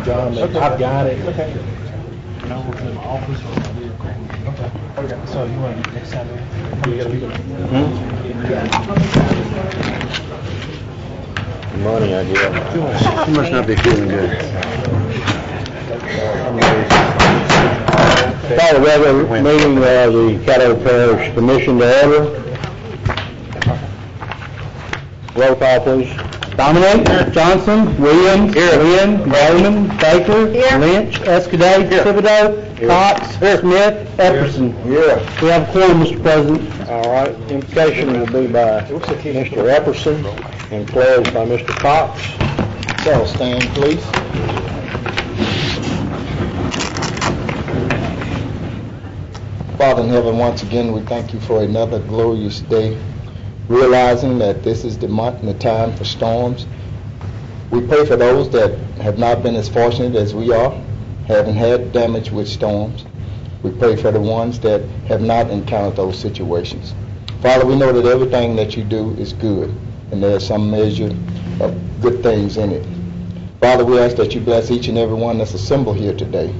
John, I've got it. Okay. No, we're in the office or my vehicle. Okay. So you want to next time? You gotta be good. Money, I guess. You must not be feeling good. Call the regular meeting of the Caddo Parish Commission to order. Roll call, please. Dominic, Johnson, Williams, Lynn, Bowman, Baker, Lynch, Escudé, Thibodeau, Cox, Smith, Epperson. Yeah. We have a quorum, Mr. President. All right, invocation will be by Mr. Epperson and closed by Mr. Cox. So stand, please. Father in heaven, once again, we thank you for another glorious day, realizing that this is the month and the time for storms. We pray for those that have not been as fortunate as we are, having had damage with storms. We pray for the ones that have not encountered those situations. Father, we know that everything that you do is good, and there's some measure of good things in it. Father, we ask that you bless each and every one that's assembled here today.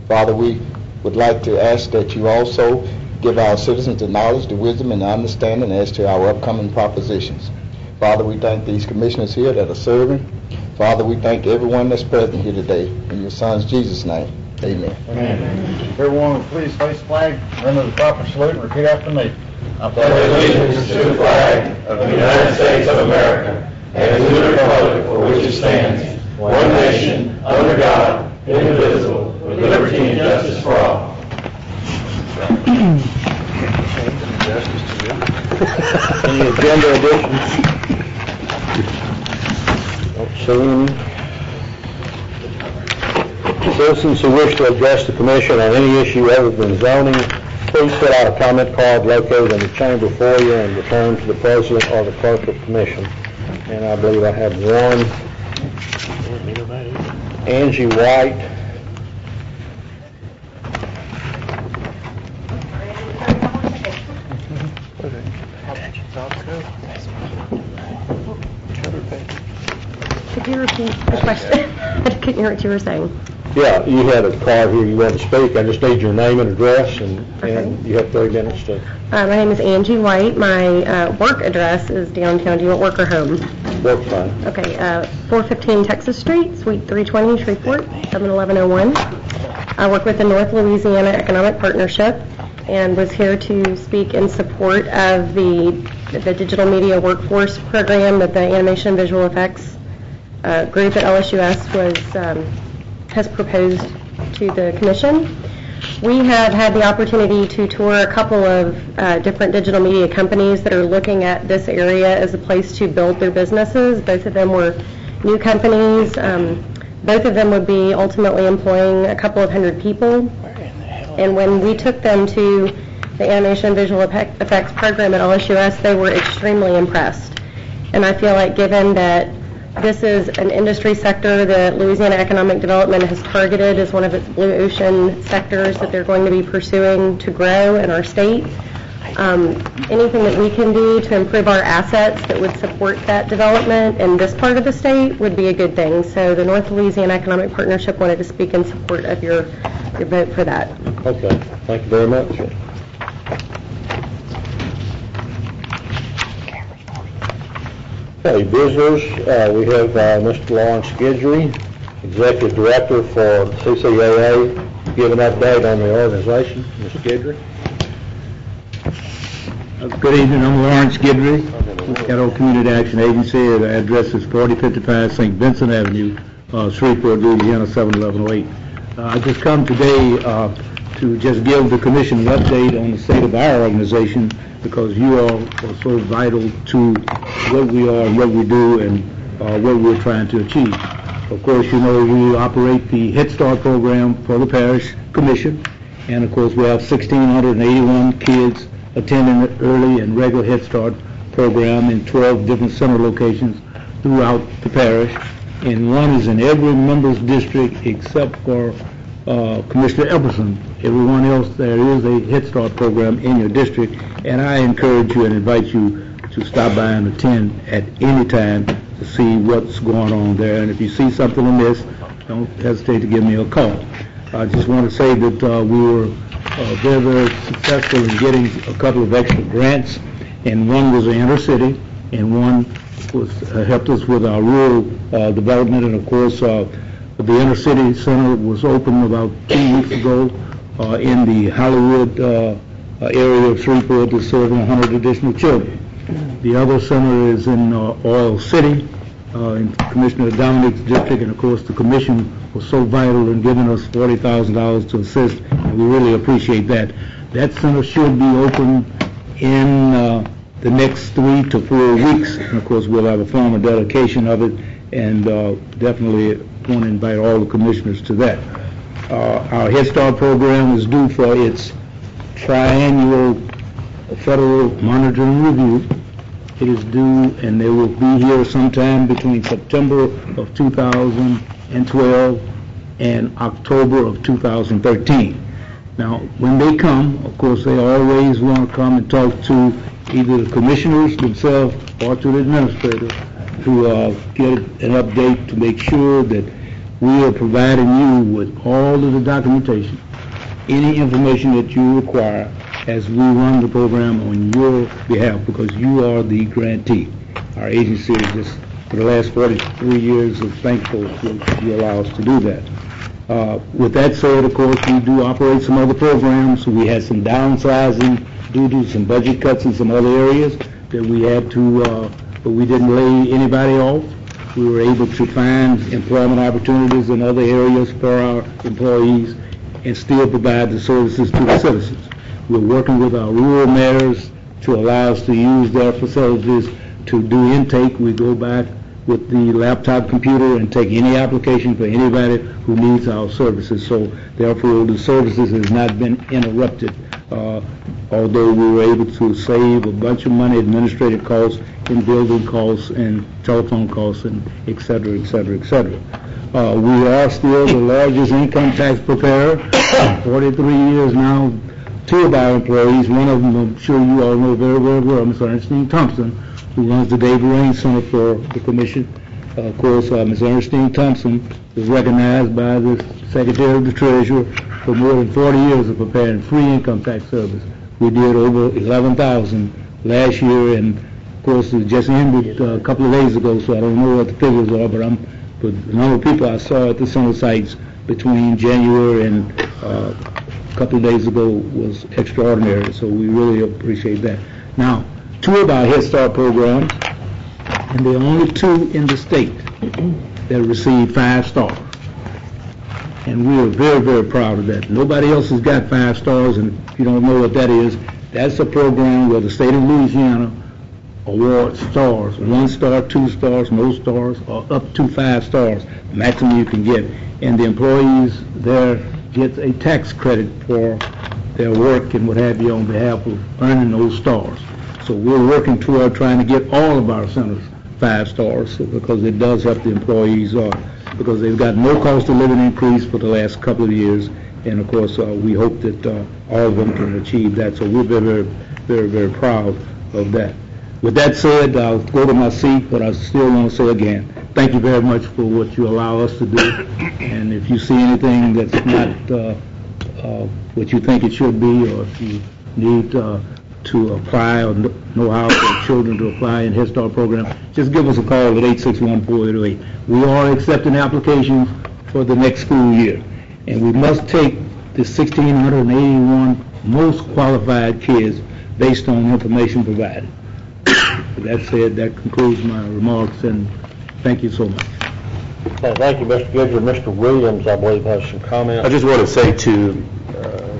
Father, we would like to ask that you also give our citizens the knowledge, the wisdom, and the understanding as to our upcoming propositions. Father, we thank these commissioners here that are serving. Father, we thank everyone that's present here today. In your Son's Jesus' name, amen. Amen. Everyone, please face the flag, render the proper salute, and repeat after me. I pledge allegiance to the flag of the United States of America and to the republic for which it stands, one nation, under God, indivisible, with liberty and justice for all. Any agenda additions? Don't see any. Citizens who wish to address the commission on any issue other than zoning, please fill out a comment card located in the chamber foyer and return to the president or the clerk of commission. And I believe I have one. Angie White. Could you repeat the question? I couldn't hear what you were saying. Yeah, you had a card here you want to speak. I just need your name and address, and you have 30 minutes to... My name is Angie White. My work address is downtown. Do you want work or home? Work fine. Okay, 415 Texas Street, Suite 320, Shreveport, 71101. I work with the North Louisiana Economic Partnership and was here to speak in support of the Digital Media Workforce Program that the Animation and Visual Effects group at LSUS has proposed to the commission. We have had the opportunity to tour a couple of different digital media companies that are looking at this area as a place to build their businesses. Both of them were new companies. Both of them would be ultimately employing a couple of hundred people. And when we took them to the Animation and Visual Effects program at LSUS, they were extremely impressed. And I feel like given that this is an industry sector that Louisiana Economic Development has targeted as one of its blue ocean sectors that they're going to be pursuing to grow in our state. Anything that we can do to improve our assets that would support that development in this part of the state would be a good thing. So the North Louisiana Economic Partnership wanted to speak in support of your vote for that. Okay, thank you very much. Okay, visitors, we have Mr. Lawrence Guidry, Executive Director for CCAA, give an update on the organization. Mr. Guidry. Good evening, I'm Lawrence Guidry, Caddo Community Action Agency. The address is 4055 St. Vincent Avenue, Shreveport, Louisiana 71108. I just come today to just give the commission an update on the state of our organization, because you all are so vital to what we are and what we do and what we're trying to achieve. Of course, you know we operate the Head Start program for the Parish Commission, and of course we have 1,681 kids attending the early and regular Head Start program in 12 different center locations throughout the parish, and one is in every member's district except for Commissioner Epperson. Everyone else, there is a Head Start program in your district, and I encourage you and invite you to stop by and attend at any time to see what's going on there. And if you see something amiss, don't hesitate to give me a call. I just want to say that we were very, very successful in getting a couple of extra grants, and one was the inner city, and one was helped us with our rural development. And of course, the inner city center was opened about 2 weeks ago in the Hollywood area of Shreveport to serve 100 additional children. The other center is in Oil City, in Commissioner Dominic's district, and of course the commission was so vital in giving us $40,000 to assist, and we really appreciate that. That center should be open in the next 3 to 4 weeks, and of course we'll have a formal dedication of it, and definitely want to invite all the commissioners to that. Our Head Start program is due for its triannual federal monitoring review. It is due, and they will be here sometime between September of 2012 and October of 2013. Now, when they come, of course, they always want to come and talk to either the commissioners themselves or to the administrator to get an update to make sure that we are providing you with all of the documentation, any information that you require as we run the program on your behalf, because you are the grantee. Our agency is just, for the last 43 years, is thankful that you allow us to do that. With that said, of course, we do operate some other programs. We had some downsizing due to some budget cuts in some other areas that we had to, but we didn't lay anybody off. We were able to find employment opportunities in other areas for our employees and still provide the services to the citizens. We're working with our rural mayors to allow us to use their facilities to do intake. We go back with the laptop computer and take any application for anybody who needs our services. So therefore, the services has not been interrupted, although we were able to save a bunch of money, administrative costs, in building costs and telephone costs, and et cetera, et cetera, et cetera. We are still the largest income tax preparer. 43 years now. 2 of our employees, one of them I'm sure you all know very, very well, Ms. Ernestine Thompson, who runs the David Rain Center for the Commission. Of course, Ms. Ernestine Thompson is recognized by the Secretary of the Treasurer for more than 40 years of preparing free income tax service. We did over 11,000 last year, and of course it just ended a couple of days ago, so I don't know what the figures are, but the number of people I saw at the center sites between January and a couple of days ago was extraordinary, so we really appreciate that. Now, 2 of our Head Start programs, and there are only 2 in the state that receive 5 stars. And we are very, very proud of that. Nobody else has got 5 stars, and if you don't know what that is, that's a program where the state of Louisiana awards stars, 1 star, 2 stars, no stars, or up to 5 stars, maximum you can get. And the employees there get a tax credit for their work and what have you on behalf of earning those stars. So we're working toward trying to get all of our centers 5 stars, because it does help the employees, because they've got no cost of living increase for the last couple of years, and of course we hope that all of them can achieve that. So we're very, very, very proud of that. With that said, I'll go to my seat, but I still want to say again, thank you very much for what you allow us to do, and if you see anything that's not what you think it should be, or if you need to apply or know how for children to apply in Head Start program, just give us a call at 861-4808. We are accepting applications for the next school year, and we must take the 1,681 most qualified kids based on information provided. With that said, that concludes my remarks, and thank you so much. Thank you, Mr. Guidry. Mr. Williams, I believe, has some comments. I just want to say to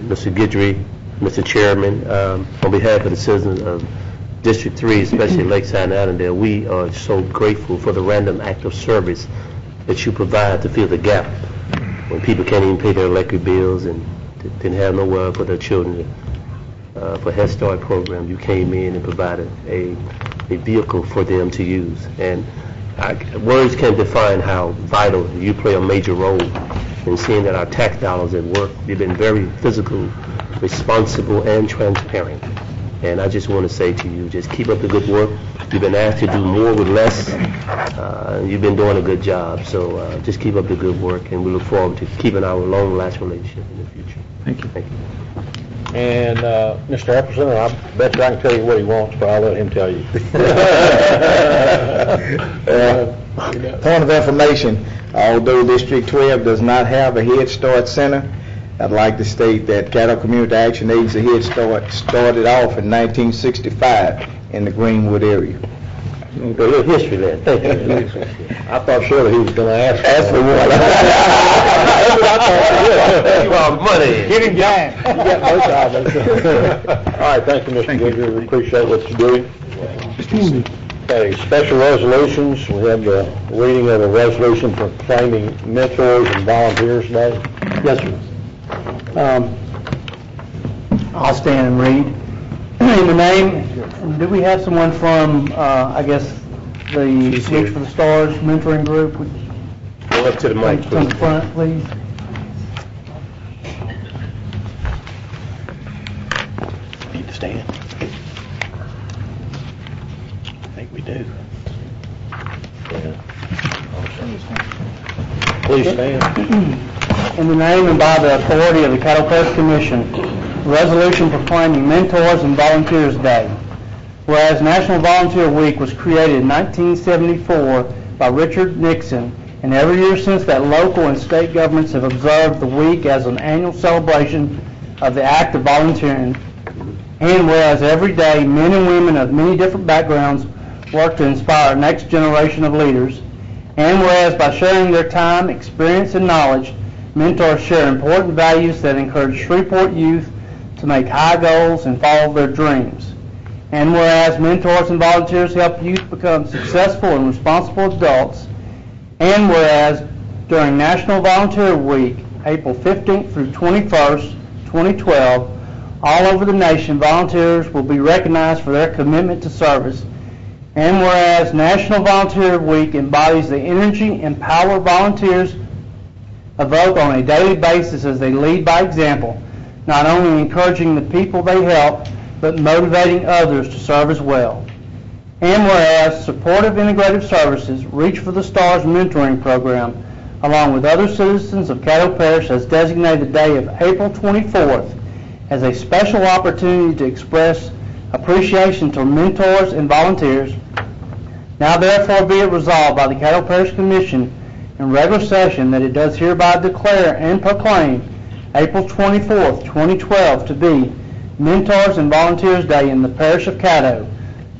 Mr. Guidry, Mr. Chairman, on behalf of the citizens of District 3, especially Lakeside and Allendale, we are so grateful for the random act of service that you provide to fill the gap when people can't even pay their electric bills and didn't have nowhere for their children. For Head Start program, you came in and provided a vehicle for them to use. And words can't define how vital you play a major role in seeing that our tax dollars at work. You've been very physical, responsible, and transparent. And I just want to say to you, just keep up the good work. You've been asked to do more with less. You've been doing a good job. So just keep up the good work, and we look forward to keeping our long-lasting relationship in the future. Thank you. Thank you. And Mr. Epperson, I bet you I can tell you what he wants, but I'll let him tell you. Point of information, although District 12 does not have a Head Start Center, I'd like to state that Caddo Community Action Agency Head Start started off in 1965 in the Greenwood area. A little history there. Thank you. I thought surely he was going to ask. Ask for one. You are money. Get him down. You got both of them. All right, thank you, Mr. Goodyear. We appreciate what you're doing. Okay, special resolutions. We have the reading of a resolution proclaiming Mentors and Volunteers Day. Yes, sir. I'll stand and read. In the name, do we have someone from, I guess, the Reach for the Stars mentoring group? Would Go up to the mic, come to the please. front, please? Need to stand. I think we do. Please stand. In the name and by the authority of the Caddo Parish Commission, resolution proclaiming Mentors and Volunteers Day. Whereas National Volunteer Week was created in 1974 by Richard Nixon, and every year since that local and state governments have observed the week as an annual celebration of the act of volunteering. And whereas every day men and women of many different backgrounds work to inspire our next generation of leaders. And whereas by sharing their time, experience, and knowledge, mentors share important values that encourage Shreveport youth to make high goals and follow their dreams. And whereas mentors and volunteers help youth become successful and responsible adults. And whereas during National Volunteer Week, April 15th through 21st, 2012, all over the nation, volunteers will be recognized for their commitment to service. And whereas National Volunteer Week embodies the energy and power volunteers evoke on a daily basis as they lead by example, not only encouraging the people they help, but motivating others to serve as well. And whereas Supportive Integrative Services Reach for the Stars mentoring program, along with other citizens of Caddo Parish, has designated the day of April 24th as a special opportunity to express appreciation to mentors and volunteers. Now therefore be it resolved by the Caddo Parish Commission in regular session that it does hereby declare and proclaim April 24th, 2012 to be Mentors and Volunteers Day in the Parish of Caddo,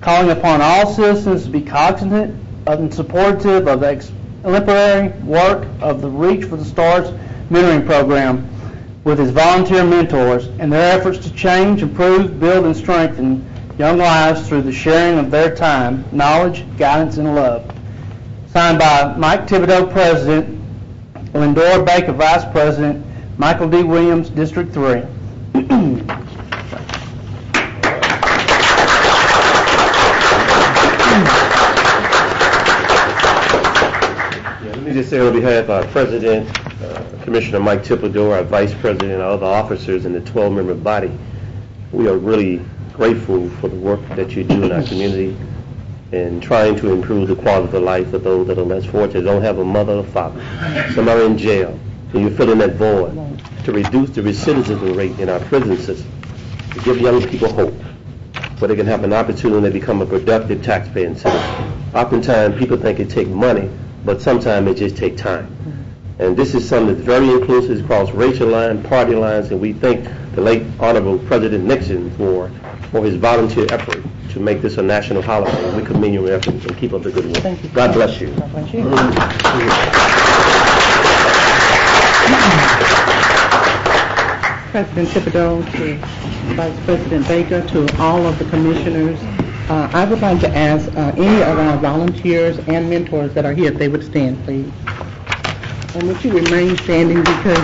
calling upon all citizens to be cognizant and supportive of the exemplary work of the Reach for the Stars mentoring program with its volunteer mentors and their efforts to change, improve, build, and strengthen young lives through the sharing of their time, knowledge, guidance, and love. Signed by Mike Thibodeau, President, Lindora Baker, Vice President, Michael D. Williams, District 3. Let me just say on behalf of our President, Commissioner Mike Thibodeau, our Vice President, and other officers in the 12-member body, we are really grateful for the work that you do in our community in trying to improve the quality of life of those that are less fortunate, don't have a mother or father. Some are in jail, and you're filling that void to reduce the recidivism rate in our prison system, to give young people hope, where they can have an opportunity to become a productive taxpaying citizen. Oftentimes, people think it takes money, but sometimes it just takes time. And this is something that's very inclusive across racial lines, party lines, and we thank the late Honorable President Nixon for his volunteer effort to make this a national holiday. We commend your efforts and keep up the good work. Thank you. God bless you. God bless you. President Thibodeau, to Vice President Baker, to all of the commissioners, I would like to ask any of our volunteers and mentors that are here if they would stand, please. And would you remain standing because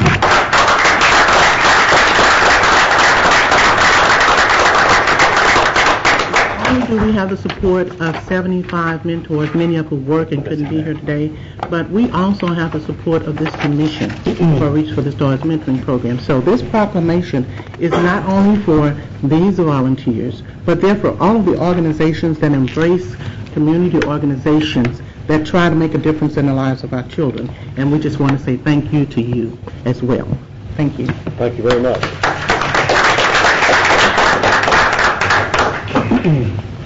only do we have the support of 75 mentors, many of whom work and couldn't be here today, but we also have the support of this commission for Reach for the Stars mentoring program. So this proclamation is not only for these volunteers, but they're for all of the organizations that embrace community organizations that try to make a difference in the lives of our children. And we just want to say thank you to you as well. Thank you. Thank you very much.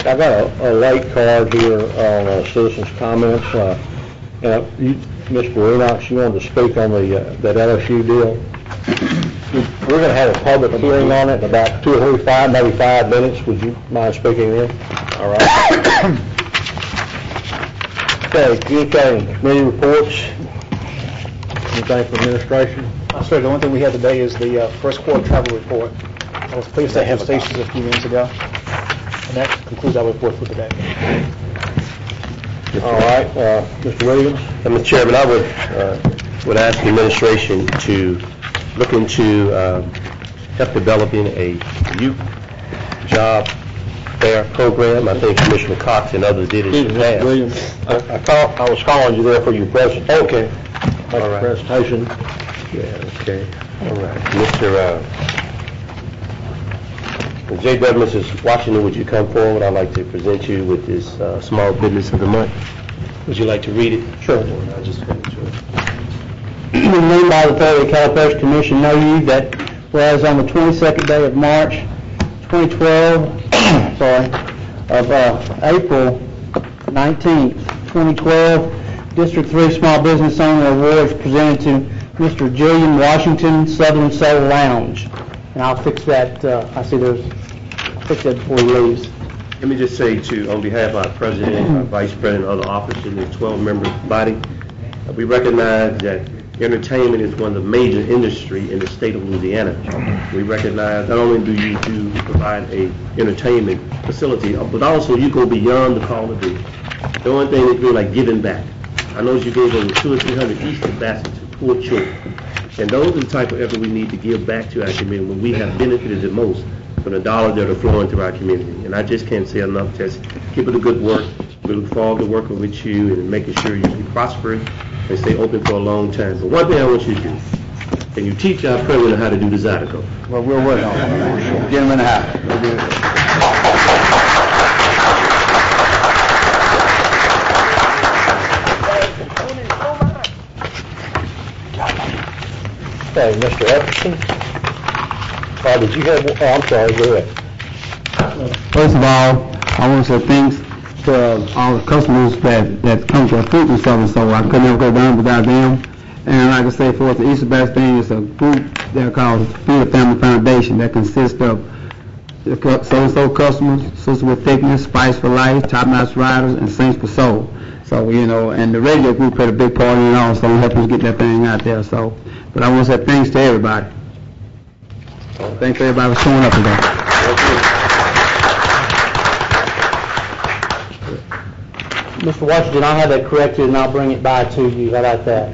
I got a late card here on citizens' comments. Mr. Enoch, you wanted to speak on that LSU deal? We're going to have a public hearing on it in about 2 or 3, maybe 5 minutes. Would you mind speaking in? All right. Okay, communicating committee reports. Anything from administration? Sir, the only thing we have today is the first quarter travel report. I was pleased to have stations a few minutes ago. And that concludes our report for today. All right, Mr. Williams? Mr. Chairman, I would ask the administration to look into help developing a youth job fair program. I think Commissioner Cox and others did it in the past. Williams, I was calling you there for your presentation. Okay. Make All a right. presentation. Yeah, okay. All right. Mr. J.W. Mrs. Washington, would you come forward? I'd like to present you with this Small Business of the Month. Would you like to read it? Sure. I'll just finish it. Named by the authority of the Cattle Parish Commission, know ye that whereas on the 22nd day of March 2012, of April 19th, 2012, District 3 Small Business Owner Awards presented to Mr. Julian Washington, Southern Soul Lounge. And I'll fix that, I see fix that before he leaves. Let me just say, on behalf of our president, our vice president, other officers, and the 12-member body, we recognize that entertainment is one of the major industries in the state of Louisiana. We recognize not only do you provide a entertainment facility, but also you go beyond the call of duty. The only thing that you're like giving back. I know you gave over 200 or 300 Easter baskets to poor children. And those are the type of effort we need to give back to our community when we have benefited the most from the dollars that are flowing through our community. And I just can't say enough. Just keep it a good work. We look forward to working with you and making sure you be prosperous and stay open for a long time. But one thing I want you to do, can you teach our president how to do the Zydeco? Well, we'll work on it. Get him in the house. Okay, Mr. Epperson? Did you have, I'm sorry, go ahead. First of all, I want to say thanks to all the customers that come to our food and stuff, so I could never go down without them. And like I say, for the Easter Bash thing, it's a group they're called Feed the Family Foundation that consists of so-and-so customers, Sisters with Thickness, Spice for Life, Top Notch Riders, and Saints for Soul. So, and the radio group played a big part in it also, helping us get that thing out there. So, but I want to say thanks to everybody. Thanks to everybody for showing up today. Mr. Washington, I'll have that corrected and I'll bring it by to you. How about that?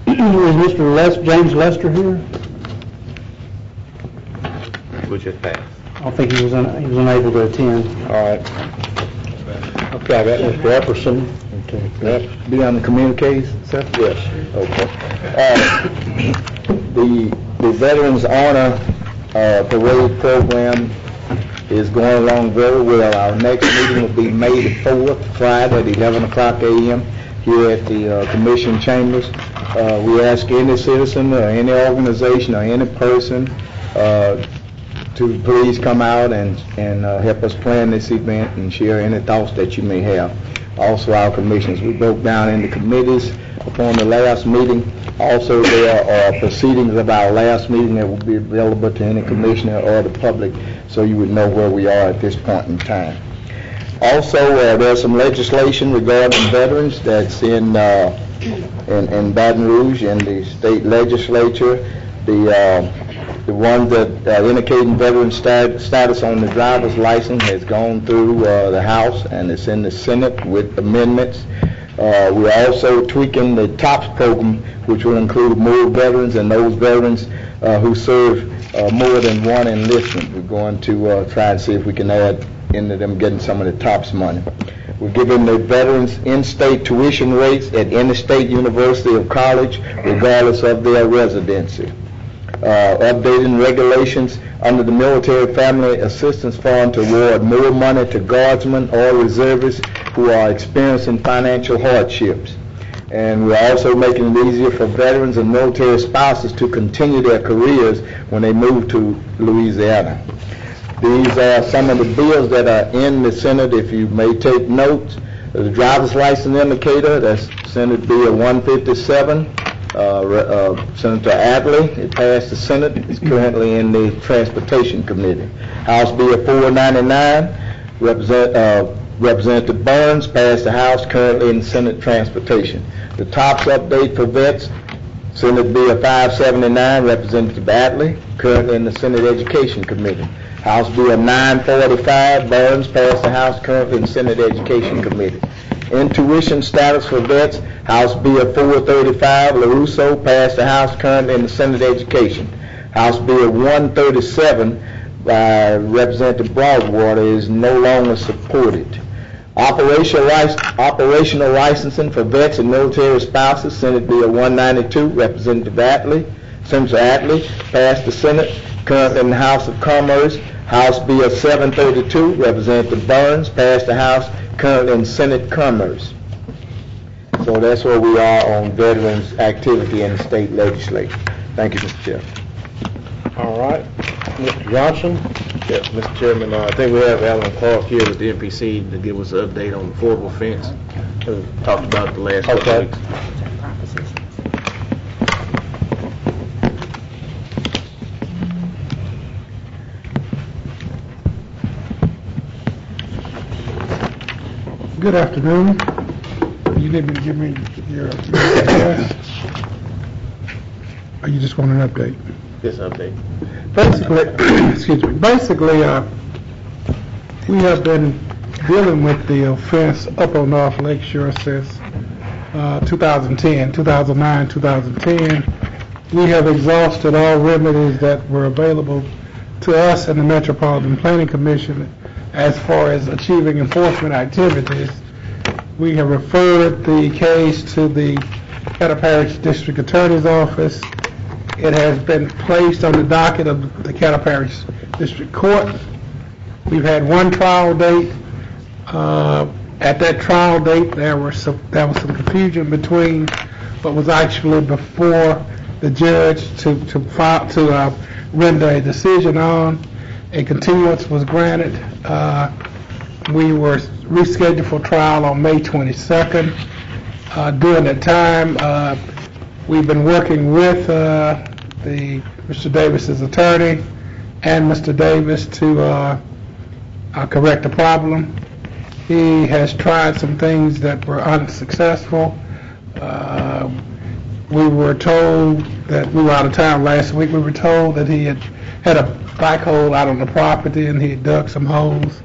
Is Mr. James Lester here? Which is passed. I don't think he was unable to attend. All right. Okay, I got Mr. Epperson. Okay. Next. Be on the communiques, sir? Yes. Okay. The Veterans Honor Parade program is going along very well. Our next meeting will be May the 4th, Friday at 11 o'clock a.m. here at the Commission Chambers. We ask any citizen or any organization or any person to please come out and help us plan this event and share any thoughts that you may have. Also, our commissioners, we broke down into committees upon the last meeting. Also, there are proceedings of our last meeting that will be available to any commissioner or the public, so you would know where we are at this point in time. Also, there's some legislation regarding veterans that's in Baton Rouge in the state legislature. The one that indicating veteran status on the driver's license has gone through the House and it's in the Senate with amendments. We're also tweaking the TOPS program, which will include more veterans and those veterans who serve more than one enlistment. We're going to try and see if we can add into them getting some of the TOPS money. We're giving the veterans in-state tuition rates at any state university or college, regardless of their residency. Updating regulations under the Military Family Assistance Fund to award more money to guardsmen or reservists who are experiencing financial hardships. And we're also making it easier for veterans and military spouses to continue their careers when they move to Louisiana. These are some of the bills that are in the Senate, if you may take notes. The driver's license indicator, that's Senate Bill 157. Senator Adley, it passed the Senate. It's currently in the Transportation Committee. House Bill 499, Representative Burns passed the House, currently in Senate Transportation. The TOPS update for vets, Senate Bill 579, Representative Adley, currently in the Senate Education Committee. House Bill 945, Burns passed the House, currently in Senate Education Committee. Intuition status for vets, House Bill 435, LaRusso, passed the House, currently in the Senate Education. House Bill 137 by Representative Broadwater is no longer supported. Operational licensing for vets and military spouses, Senate Bill 192, Representative Adley, Senator Adley, passed the Senate, currently in the House of Commerce. House Bill 732, Representative Burns, passed the House, currently in Senate Commerce. So that's where we are on veterans' activity in the state legislature. Thank you, Mr. Chair. All right. Mr. Johnson? Yes, Mr. Chairman, I think we have Alan Clark here with the NPC to give us an update on the affordable fence. We talked about the last couple of weeks. Good afternoon. You need me to give me your address? Or you just want an update? This update. Basically, excuse me, we have been dealing with the offense up on North Lakeshore since 2010, 2009, 2010. We have exhausted all remedies that were available to us and the Metropolitan Planning Commission as far as achieving enforcement activities. We have referred the case to the Caddo Parish District Attorney's Office. It has been placed on the docket of the Caddo Parish District Court. We've had one trial date. At that trial date, there was some confusion between what was actually before the judge to render a decision on. A continuance was granted. We were rescheduled for trial on May 22nd. During that time, we've been working with Mr. Davis's attorney and Mr. Davis to correct the problem. He has tried some things that were unsuccessful. We were told that we were out of town last week. We were told that he had a backhoe out on the property and he had dug some holes.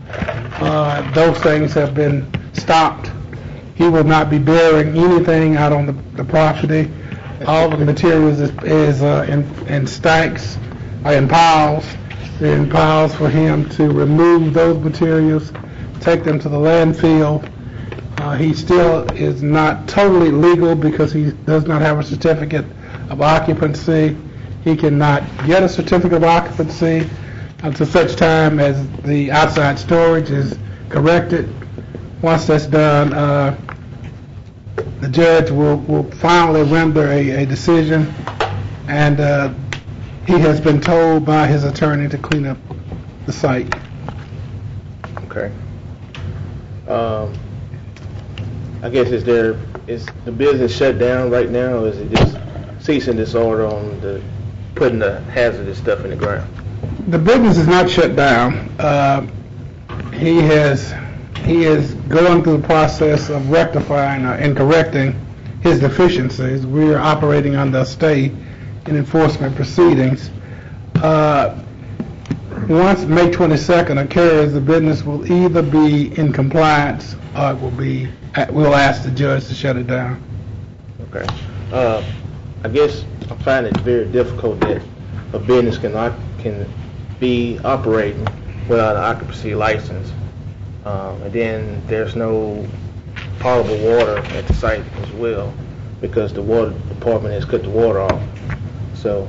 Those things have been stopped. He will not be burying anything out on the property. All of the materials is in stacks, in piles. They're in piles for him to remove those materials, take them to the landfill. He still is not totally legal because he does not have a certificate of occupancy. He cannot get a certificate of occupancy until such time as the outside storage is corrected. Once that's done, the judge will finally render a decision, and he has been told by his attorney to clean up the site. Okay. I guess is the business shut down right now, or is it just cease and desist on the putting the hazardous stuff in the ground? The business is not shut down. He is going through the process of rectifying and correcting his deficiencies. We are operating under a stay in enforcement proceedings. once May 22nd occurs, the business will either be in compliance or it will be, we'll ask the judge to shut it down. Okay. I guess I find it very difficult that a business can be operating without an occupancy license. And then there's no potable water at the site as well, because the water department has cut the water off. So,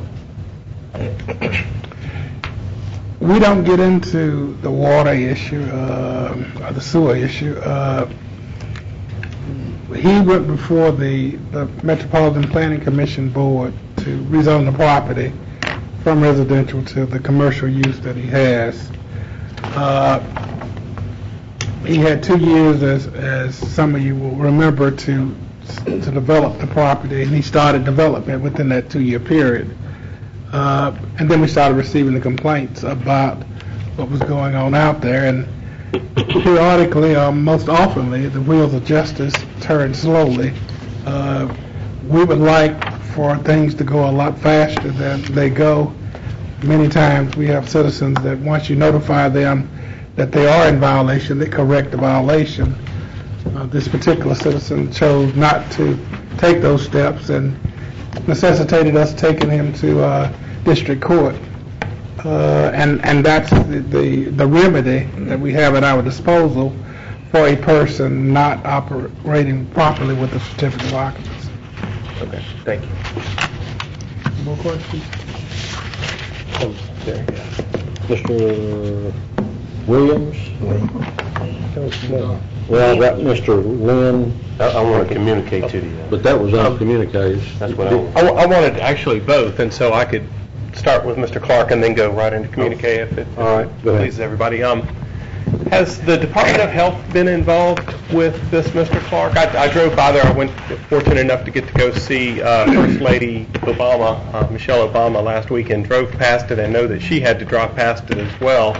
we don't get into the water issue, or the sewer issue. He went before the Metropolitan Planning Commission Board to rezone the property from residential to the commercial use that he has. He had 2 years, as some of you will remember, to develop the property, and he started development within that 2-year period. And then we started receiving the complaints about what was going on out there, and periodically, most oftenly, the wheels of justice turn slowly. We would like for things to go a lot faster than they go. Many times we have citizens that once you notify them that they are in violation, they correct the violation. This particular citizen chose not to take those steps and necessitated us taking him to district court. And that's the remedy that we have at our disposal for a person not operating properly with a certificate of occupancy. okay, thank you. More questions? Mr. Williams? Well, I've got Mr. Lynn, I want to communicate to you. but that was uncommunicated. That's what I want. I wanted actually both, and so I could start with Mr. Clark and then go right into communique if it All right, go ahead. pleases everybody. Has the Department of Health been involved with this, Mr. Clark? I drove by there. I went fortunate enough to get to go see First Lady Obama, Michelle Obama, last week, and drove past it and know that she had to drive past it as well.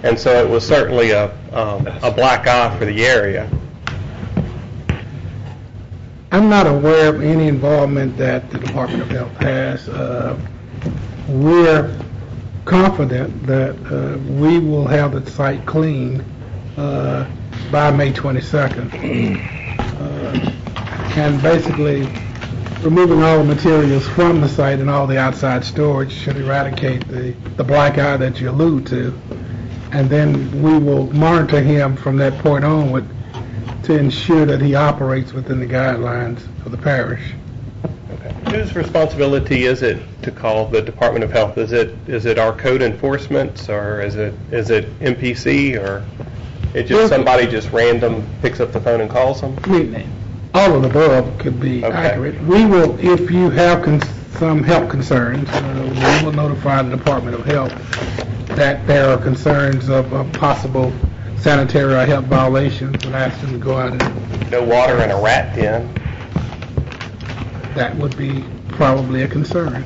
And so it was certainly a black eye for the area. I'm not aware of any involvement that the Department of Health has. We're confident that we will have the site clean by May 22nd. And basically, removing all the materials from the site and all the outside storage should eradicate the black eye that you allude to. And then we will monitor him from that point onward to ensure that he operates within the guidelines of the parish. Whose responsibility is it to call the Department of Health? Is it our code enforcement, or is it MPC, or it just somebody just random picks up the phone and calls them? I mean, all of the above could be accurate. We will, if you have some health concerns, we will notify the Department of Health that there are concerns of possible sanitary or health violations, and ask them to go out and... No water in a rat den. That would be probably a concern.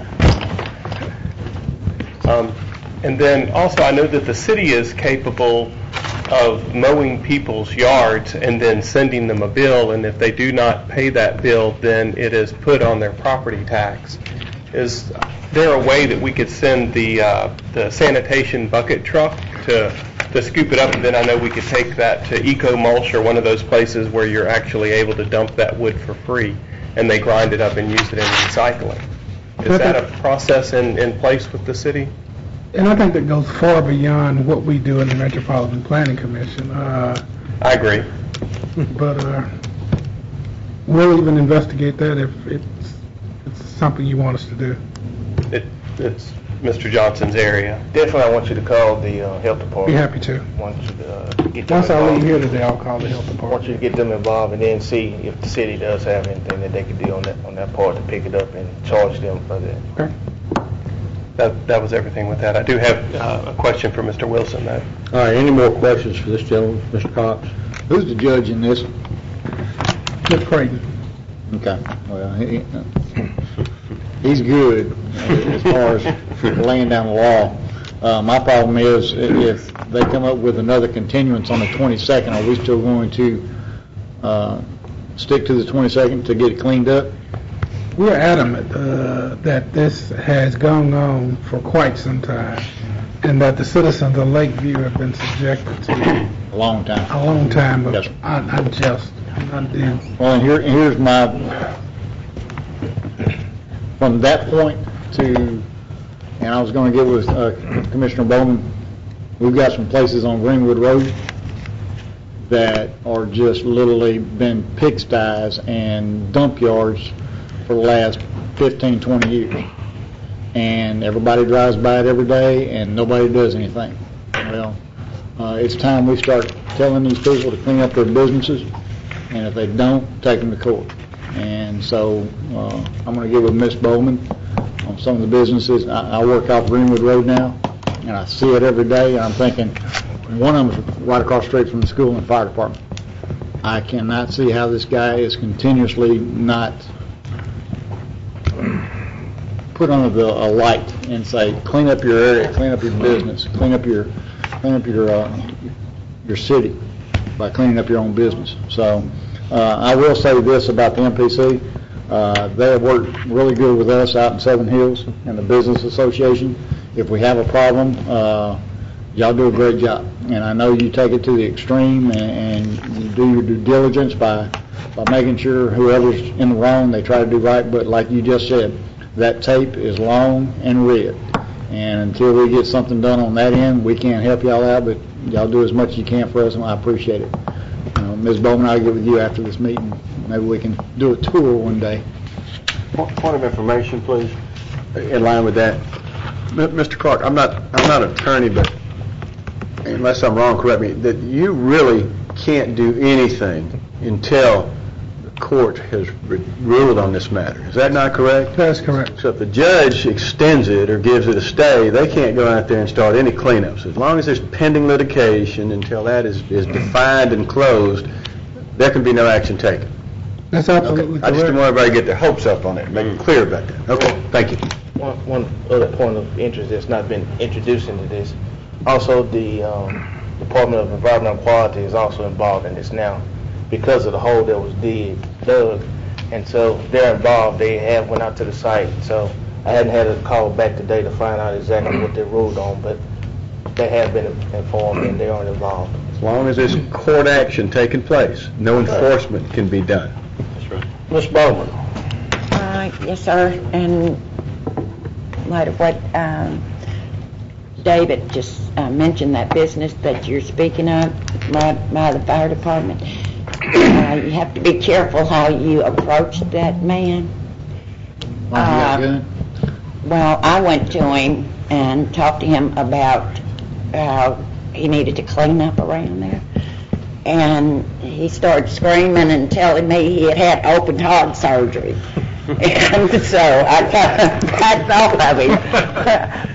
And then also I know that the city is capable of mowing people's yards and then sending them a bill, and if they do not pay that bill, then it is put on their property tax. Is there a way that we could send the sanitation bucket truck to scoop it up, and then I know we could take that to Eco Mulch or one of those places where you're actually able to dump that wood for free, and they grind it up and use it in recycling. Is that a process in place with the city? And I think that goes far beyond what we do in the Metropolitan Planning Commission. I agree. But we'll even investigate that if it's something you want us to do. It's Mr. Johnson's area. Definitely, I want you to call the health department. Be happy to. Want you to get them Once I involved. leave here today, I'll call the health I want department. you to get them involved and then see if the city does have anything that they can do on that part to pick it up and charge them for that. Okay. That was everything with that. I do have a question for Mr. Wilson, though. All right, any more questions for this gentleman, Mr. Cox? Who's the judge in this? Ms. Creighton. Okay, well, he's good as far as laying down the law. My problem is if they come up with another continuance on the 22nd, are we still going to stick to the 22nd to get it cleaned up? We're adamant that this has gone on for quite some time. and that the citizens of Lakeview have been subjected to A long time. a long time of Yes. unjust, undue. Well, and here's my, from that point to, and I was going to get with Commissioner Bowman, we've got some places on Greenwood Road that are just literally been pigsties and dump yards for the last 15, 20 years. And everybody drives by it every day, and nobody does anything. Well, it's time we start telling these people to clean up their businesses, and if they don't, take them to court. And so I'm going to get with Ms. Bowman on some of the businesses. I work off Greenwood Road now, and I see it every day, and I'm thinking, one of them is right across the street from the school and fire department. I cannot see how this guy is continuously not put under a light and say, clean up your area, clean up your business, clean up your city by cleaning up your own business. So I will say this about the MPC. They have worked really good with us out in Seven Hills and the Business Association. If we have a problem, y'all do a great job. And I know you take it to the extreme and you do your due diligence by making sure whoever's in the wrong, they try to do right. But like you just said, that tape is long and red. And until we get something done on that end, we can't help y'all out, but y'all do as much as you can for us, and I appreciate it. Ms. Bowman, I'll get with you after this meeting. Maybe we can do a tour one day. Point of information, please, in line with that. Mr. Clark, I'm not an attorney, but unless I'm wrong, correct me, that you really can't do anything until the court has ruled on this matter. Is that not correct? That's correct. So if the judge extends it or gives it a stay, they can't go out there and start any cleanups. As long as there's pending litigation until that is defined and closed, there can be no action taken. That's absolutely I just correct. don't want everybody to get their hopes up on it. Make it clear about that. Okay, thank you. One other point of interest that's not been introduced into this, also the Department of Environmental Quality is also involved in this now because of the hole that was dug, and so they're involved. They have went out to the site, so I hadn't had a call back today to find out exactly what they ruled on, but they have been informed and they are involved. As long as there's court action taking place, no enforcement can be done. That's right. Ms. Bowman. Yes, sir. And in light of what David just mentioned, that business that you're speaking of by the fire department, you have to be careful how you approach that man. Well, I went to him and talked to him about how he needed to clean up around there. And he started screaming and telling me he had open heart surgery. And so I kind of backed off of him.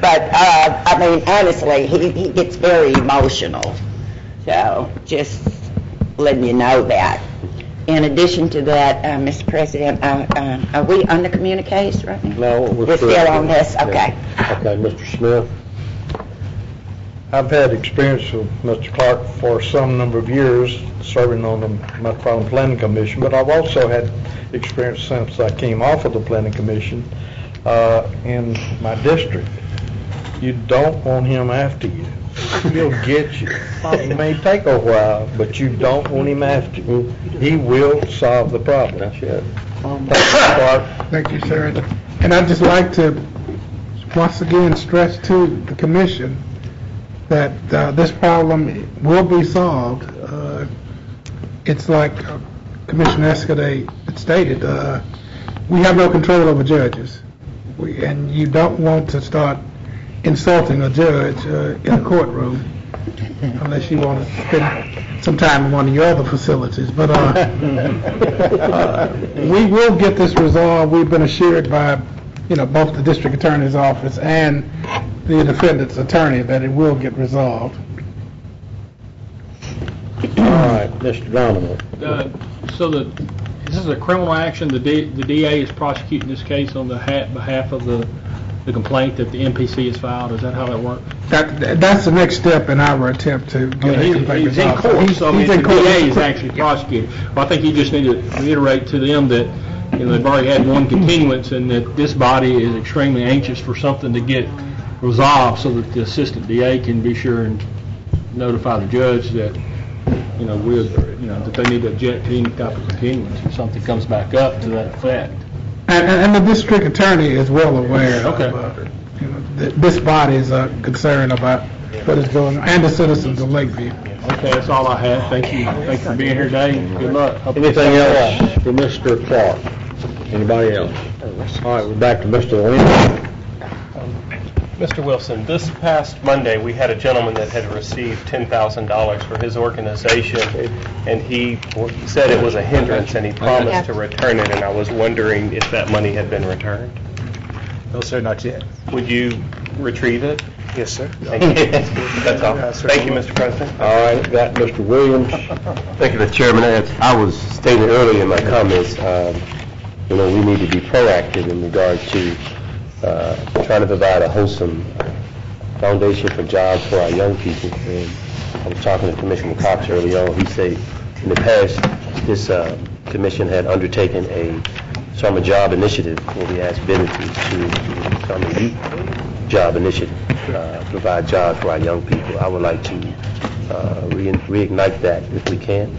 But, I mean, honestly, he gets very emotional. So just letting you know that. In addition to that, Mr. President, are we on the communiques right now? No, we're still on this? Okay. Okay, Mr. Smith. I've had experience with Mr. Clark for some number of years serving on the Metropolitan Planning Commission, but I've also had experience since I came off of the Planning Commission in my district. You don't want him after you. He'll get you. It may take a while, but you don't want him after you. He will solve the problem. That's it. Thank you, sir. And I'd just like to once again stress to the commission that this problem will be solved. It's like Commissioner Escudé stated, we have no control over judges. And you don't want to start insulting a judge in a courtroom unless you want to spend some time in one of your other facilities. But we will get this resolved. We've been assured by both the district attorney's office and the defendant's attorney that it will get resolved. All right, Mr. Donovan. So this is a criminal action. The DA is prosecuting this case on behalf of the complaint that the MPC has filed. Is that how that works? That's the next step in our attempt to get he's in court. So I mean, the DA is actually prosecuting. Well, I think you just need to reiterate to them that they've already had one continuance and that this body is extremely anxious for something to get resolved so that the assistant DA can be sure and notify the judge that, that they need to object to any type of continuance if something comes back up to that effect. And the district attorney is well aware Okay. of, that this body is concerned about what is going on, and the citizens of Lakeview. Okay, that's all I have. Thank you. Thank you for being here today, and good luck. Hope Anything else for Mr. Clark? Anybody else? All right, we're back to Mr. Lynn. Mr. Wilson, this past Monday, we had a gentleman that had received $10,000 for his organization, and he said it was a hindrance, and he promised to return it, and I was wondering if that money had been returned. No, sir, not yet. Would you retrieve it? Yes, sir. Thank you. That's all. Thank you, Mr. President. All right, got Mr. Williams. Thank you, Mr. Chairman. As I was stating earlier in my comments, we need to be proactive in regard to trying to provide a wholesome foundation for jobs for our young people. And I was talking to Commissioner Cox earlier on. He said in the past, this commission had undertaken a summer job initiative where we asked businesses to become a youth job initiative, provide jobs for our young people. I would like to reignite that if we can,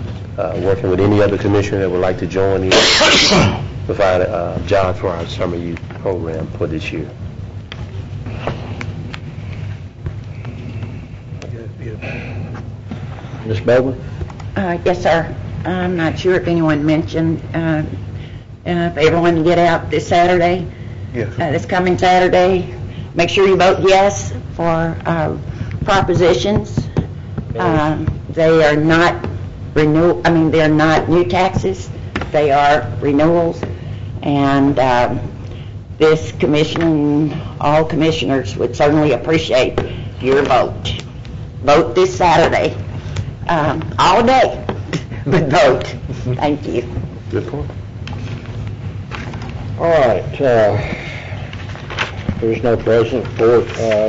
working with any other commissioner that would like to join in, provide jobs for our summer youth program for this year. Ms. Baldwin? Yes, sir. I'm not sure if anyone mentioned, if everyone can get out this Saturday, this coming Saturday, make sure you vote yes for propositions. They are not they're not new taxes, they are renewals, and this commission and all commissioners would certainly appreciate your vote. Vote this Saturday, all day, but vote. Thank you. Good point. All right, there's no president for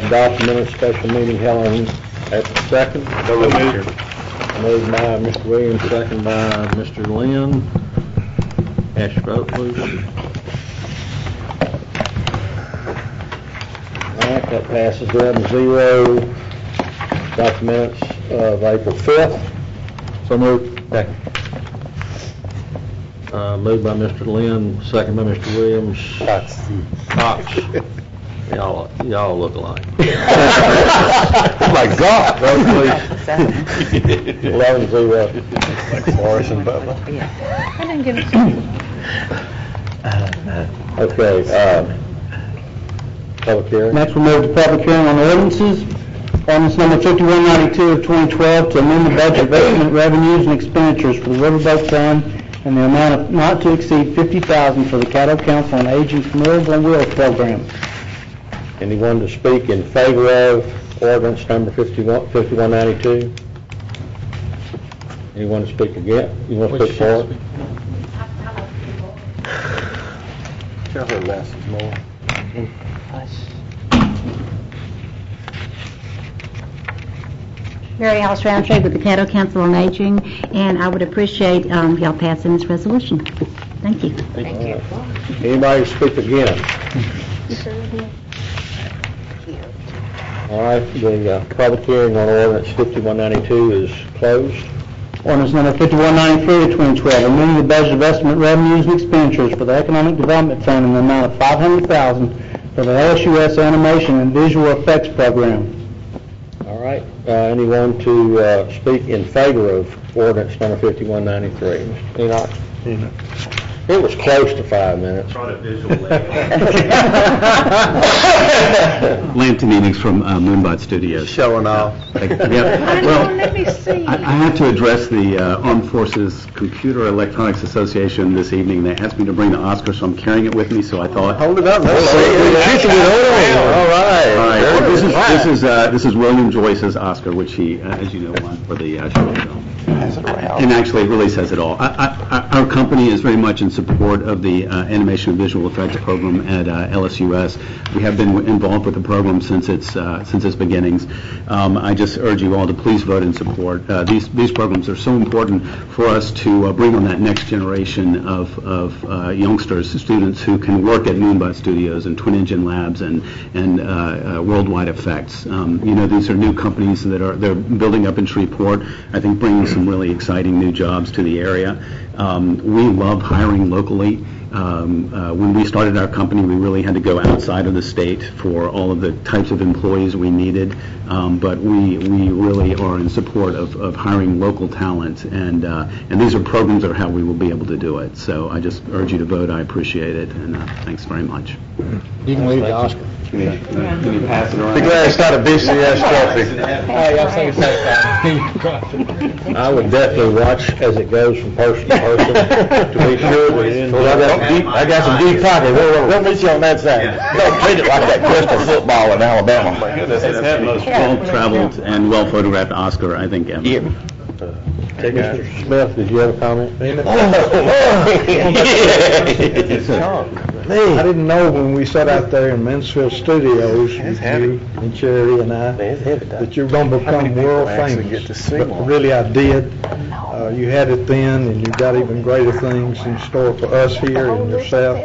documented special meeting held on April 2nd. Moved by Mr. Williams, second by Mr. Lynn. Ask your vote, please. All right, that passes 11-0. Documents of April 5th. So moved. Second. Moved by Mr. Lynn, second by Mr. Williams. Cox. Y'all look alike. Oh my God! Vote please. 11-0. Like Forrest and Bubba. I didn't get it. Okay, public hearing. Next, we'll move to public hearing on ordinances. Ordinance number 5192 of 2012 to amend the budget of estimate revenues and expenditures for the Riverboat Fund and the amount of not to exceed $50,000 for the Caddo Council on Aging's Meals on Wheels program. Anyone to speak in favor of ordinance number 5192? Anyone to speak against? You want to speak for it? Tell her less is more. Mary Alice Roundtree with the Caddo Council on Aging, and I would appreciate y'all passing this resolution. Thank you. Thank you. Anybody to speak against? All right, the public hearing on ordinance 5192 is closed. Ordinance number 5193 of 2012, amending the budget of estimate revenues and expenditures for the Economic Development Fund in the amount of $500,000 for the LSUS Animation and Visual Effects Program. All right, anyone to speak in favor of ordinance number 5193? Enoch? It was close to 5 minutes. Lance Meetings from Moonbot Studios. Showing off. Well, Let me see. I have to address the Armed Forces Computer Electronics Association this evening. They asked me to bring the Oscar, so I'm carrying it with me, so I thought... Hold it up. All right. This is William Joyce's Oscar, which he, as you know, won for the short film. And actually, it really says it all. Our company is very much in support of the Animation and Visual Effects program at LSUS. We have been involved with the program since its beginnings. I just urge you all to please vote in support. These programs are so important for us to bring on that next generation of youngsters, students who can work at Moonbot Studios and Twin Engine Labs and Worldwide Effects. These are new companies that they're building up in Shreveport. I think bringing some really exciting new jobs to the area. We love hiring locally. When we started our company, we really had to go outside of the state for all of the types of employees we needed, but we really are in support of hiring local talent, and these are programs that are how we will be able to do it. So I just urge you to vote. I appreciate it, and thanks very much. You can leave the Oscar. Can you pass it around? Be glad it's not a BCS trophy. I would definitely watch as it goes from person to person to be sure that it isn't. I got some deep pockets. We'll meet you on that side. Don't treat it like that crystal football in Alabama. My goodness, It's the most well-traveled and well-photographed Oscar, I think, ever. Mr. Smith, did you have a comment? I didn't know when we sat out there in Mansfield Studios, you and Charity and I, that you were going to become world famous. But really, I did. You had it then, and you got even greater things in store for us here and yourself.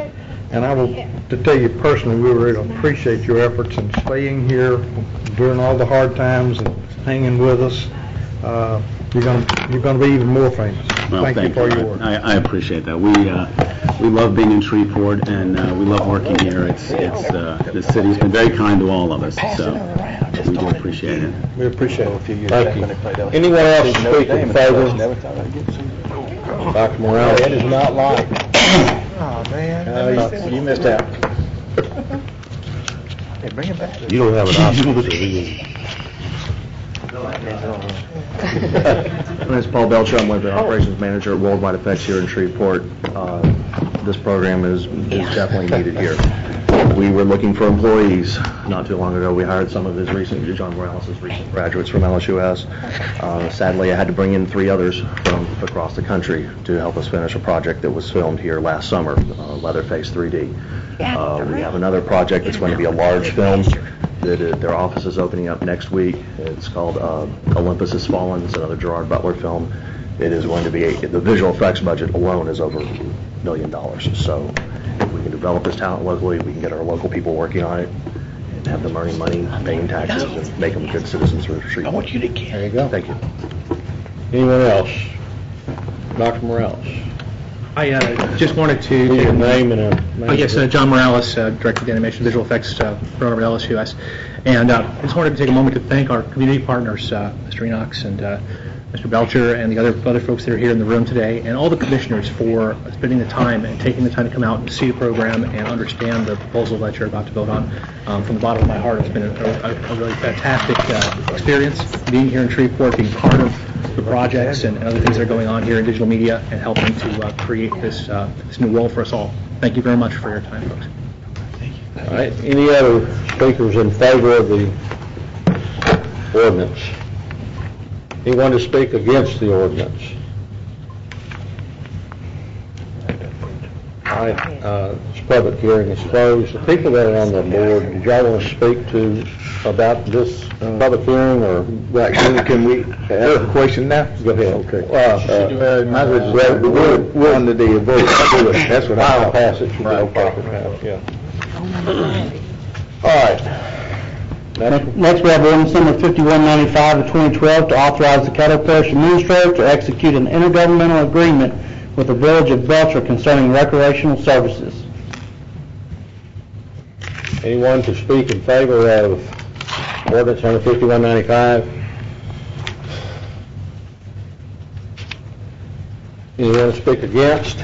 And I will, to tell you personally, we really appreciate your efforts in staying here during all the hard times and hanging with us. You're going to be even more famous. Well, thank you for your work. I appreciate that. We love being in Shreveport, and we love working here. The city's been very kind to all of us, so we do appreciate it. We appreciate it. Thank you. Anyone else speak in favor? Dr. Morales? That is not like. Oh, man. You missed out. Hey, bring it back. You don't have an option. My name is Paul Belcher. I'm one of the operations manager at Worldwide Effects here in Shreveport. This program is definitely needed here. We were looking for employees not too long ago. We hired some of John Morales' recent graduates from LSUS. Sadly, I had to bring in 3 others from across the country to help us finish a project that was filmed here last summer, Leatherface 3D. We have another project that's going to be a large film. Their office is opening up next week. It's called Olympus Has Fallen. It's another Gerard Butler film. It is going to be, the visual effects budget alone is over $1 million. So if we can develop this talent locally, we can get our local people working on it and have them earning money, paying taxes, and make them good citizens for Shreveport. I want you to get. There you go. Thank you. Anyone else? Dr. Morales? I just wanted to... Your name and yes, John Morales, Director of the Animation Visual Effects Program at LSUS. And I just wanted to take a moment to thank our community partners, Mr. Enox and Mr. Belcher, and the other folks that are here in the room today, and all the commissioners for spending the time and taking the time to come out and see the program and understand the proposal that you're about to vote on. From the bottom of my heart, it's been a really fantastic experience being here in Shreveport, being part of the projects and other things that are going on here in digital media and helping to create this new role for us all. Thank you very much for your time, folks. All right. Any other speakers in favor of the ordinance? Anyone to speak against the ordinance? All right. This public hearing is closed. The people that are on the board, did y'all want to speak about this public hearing, or Can we ask a question now? go ahead? Okay. Might as well just we're under the vote. That's what Final I passage should be no problem. Yeah. All right. Next, we have ordinance number 5195 of 2012 to authorize the Caddo Parish Administrator to execute an intergovernmental agreement with the Village of Belcher concerning recreational services. Anyone to speak in favor of ordinance number 5195? Anyone to speak against?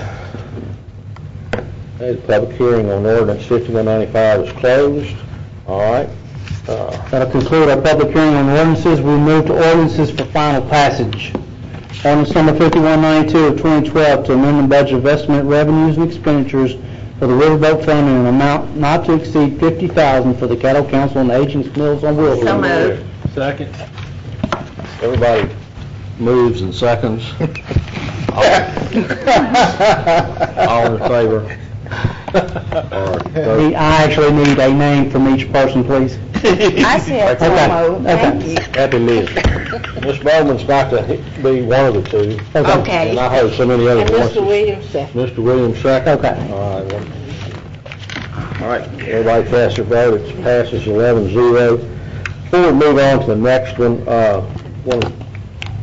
Okay, the public hearing on ordinance 5195 is closed. All right. That'll conclude our public hearing on ordinances. We move to ordinances for final passage. Ordinance number 5192 of 2012 to amend the budget of estimate revenues and expenditures for the Riverboat Fund in an amount not to exceed $50,000 for the Caddo Council on Aging's Meals on Wheels. So moved. Second. Everybody moves and seconds. All in favor? I actually need a name from each person, please. I said so moved, thank you. Happy meeting. Ms. Bowman's got to be one of the two. Okay. And I heard so many other And voices. Mr. Williams second. Mr. Williams second? Okay. All right, everybody cast their vote, it passes 11-0. Before we move on to the next one, I want to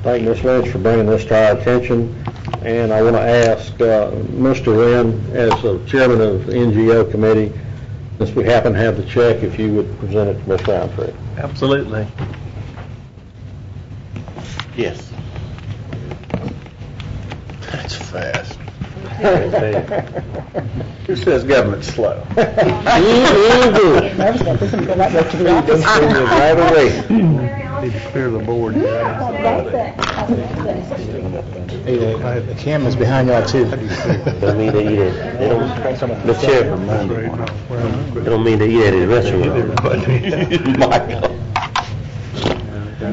thank Ms. Lynch for bringing this to our attention, and I want to ask Mr. Lynn, as the chairman of the NGO committee, since we happen to have the check, if you would present it to Ms. Roundtree. Absolutely. Yes. That's fast. Who says government's slow? Right away. Need to clear the board. The camera's behind y'all too. Doesn't mean they eat it. They don't, Mr. Chairman, they don't mean they eat at the restaurant. Michael.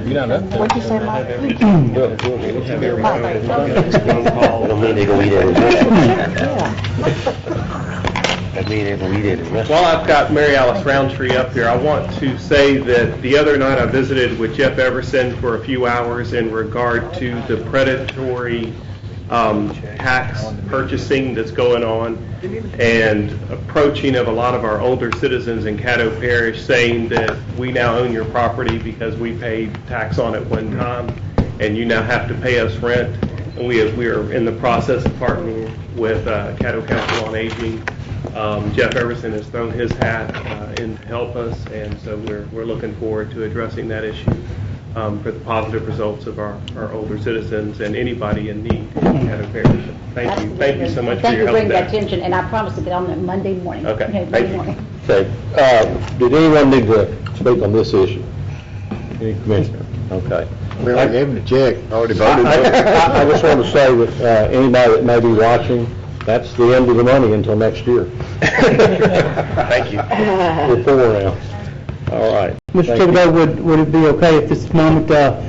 What'd you say, Mike? They don't mean they gonna eat at the restaurant. That mean they gonna eat at the restaurant. While I've got Mary Alice Roundtree up here, I want to say that the other night I visited with Jeff Everson for a few hours in regard to the predatory tax purchasing that's going on and approaching of a lot of our older citizens in Caddo Parish saying that we now own your property because we paid tax on it one time and you now have to pay us rent. And we are in the process of partnering with Caddo Council on Aging. Jeff Everson has thrown his hat in to help us, and so we're looking forward to addressing that issue for the positive results of our older citizens and anybody in need in Caddo Parish. Thank you. Thank you so much for your help. Thank you for bringing that with attention, and I promise to get on that Monday morning. Okay, Monday thank you. morning. Okay, did anyone need to speak on this issue? Any commissioner? Okay. We already gave him the check, already voted. I just want to say with anybody that may be watching, that's the end of the money until next year. Thank you. We're four now. All right. Mr. Thank you. Thibodeau, would it be okay if this moment, I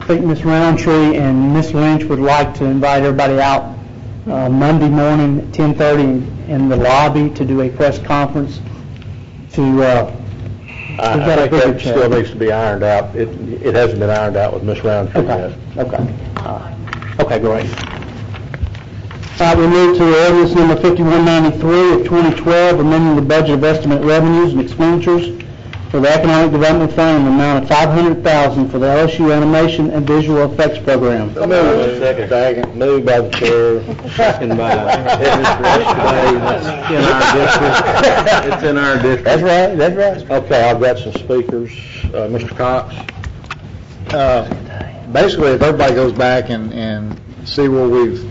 think Ms. Roundtree and Ms. Lynch would like to invite everybody out Monday morning at 10:30 in the lobby to do a press conference to I think that still needs to be ironed out. It hasn't been ironed out with Ms. Roundtree yet. Okay. Okay, great. We move to ordinance number 5193 of 2012, amending the budget of estimate revenues and expenditures for the Economic Development Fund in the amount of $500,000 for the LSU Animation and Visual Effects Program. Second. Moved by the chair, second by Mr. It's in our district. That's right, that's right. Okay, I've got some speakers. Mr. Cox? Basically, if everybody goes back and see where we've